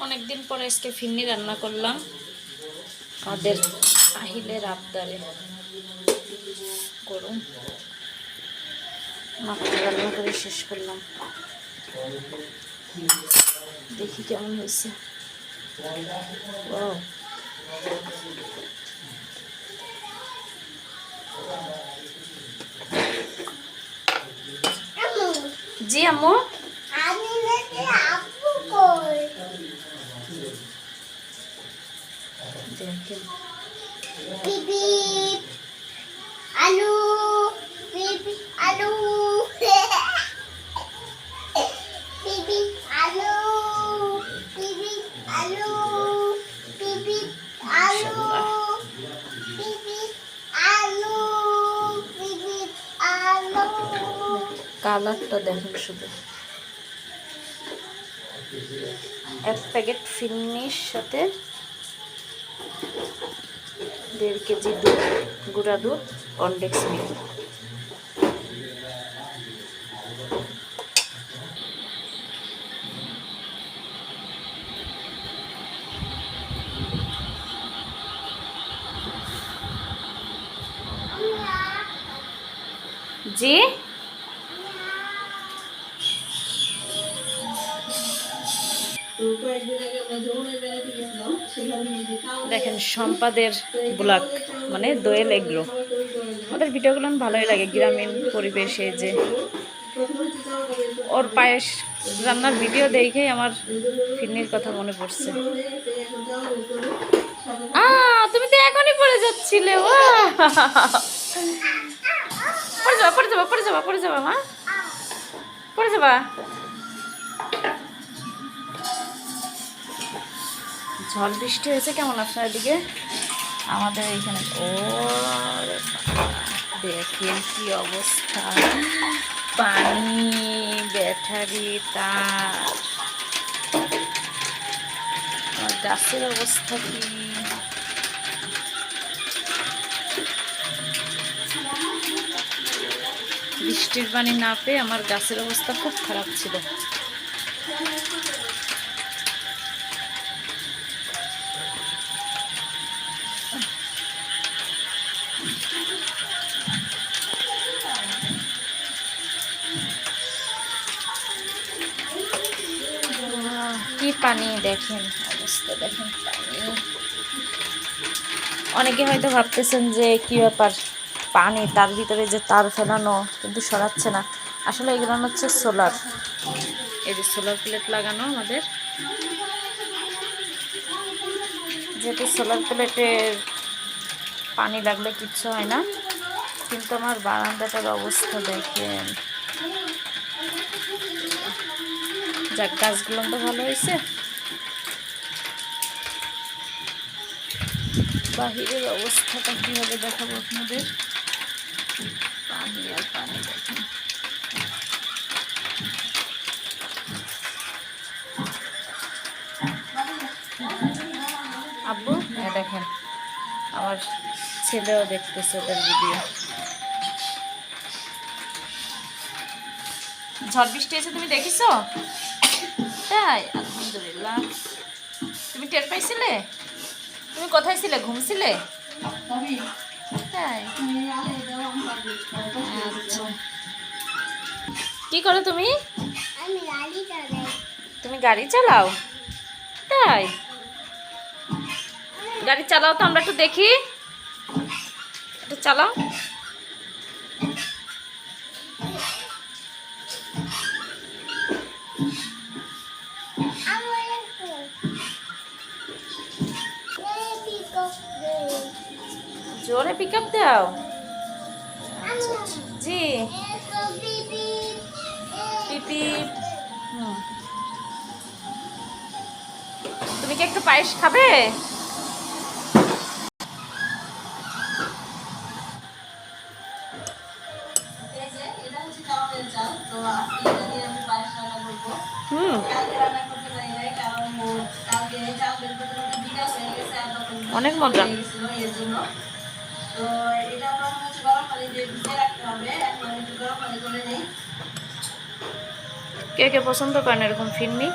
অনেকদিন পরে আজকে ফিরনি রান্না করলাম আমাদের আহিলের আবদারে। গরম মাত্র রান্না করে শেষ করলাম, দেখি কেমন হয়েছে। জি আম্মু, দেখেন আলু আলু আলু আলু কালারটা দেখেন শুধু। এক প্যাকেট ফিরনির সাথে 1.5 কেজি দুধ, গুঁড়া দুধ, কনডেক্স মিল্ক। জি দেখেন সম্পাদের ব্লগ, মানে দোয়েল এগ্রো। ওদের ভিডিওগুলো ভালোই লাগে, গ্রামীণ পরিবেশে। যে ওর পায়েস রান্নার ভিডিও দেখেই আমার ফিরনির কথা মনে পড়ছে। তুমি তো এখনই পড়ে যাচ্ছিলে। পড়ে যাবা মা, পড়ে যাবা। ঝড় বৃষ্টি হয়েছে কেমন আপনার দিকে? আমাদের এইখানে ও দেখেন কি অবস্থা, পানি, ব্যাটারি, তার, গাছের অবস্থা কি। বৃষ্টির পানি না পেয়ে আমার গাছের অবস্থা খুব খারাপ ছিল। কি পানি দেখেন, অবস্থা দেখেন পানি। অনেকে হয়তো ভাবতেছেন যে কি ব্যাপার, পানি তার ভিতরে যে তার ফেলানো, কিন্তু সরাচ্ছে না। আসলে এগুলো হচ্ছে সোলার, এই যে সোলার প্লেট লাগানো আমাদের। যেহেতু সোলার প্লেটের পানি লাগলে কিচ্ছু হয় না, কিন্তু আমার বারান্দাটার অবস্থা দেখেন। যাক, গাছগুলো তো ভালো হয়েছে। বাহিরের অবস্থাটা কীভাবে দেখাবো আপনাদের। পানি আর পানি দেখেন। আব্বু দেখেন, আমার ছেলেও দেখতেছে ওদের ভিডিও। ঝড় বৃষ্টি এসে তুমি দেখিছো? তাই, আলহামদুলিল্লাহ। তুমি টের পাইছিলে? তুমি কোথায় ছিলে, ঘুমছিলে? তাই, আচ্ছা। কি করো তুমি? তুমি গাড়ি চালাও? তাই, গাড়ি চালাও তো, আমরা একটু দেখি, একটু চালাও। জোরে পিক আপ দাও। জি, পিপি। তুমি কি একটু পায়েস খাবে? অনেক মজা। কে কে পছন্দ করেন এরকম ফিরনি?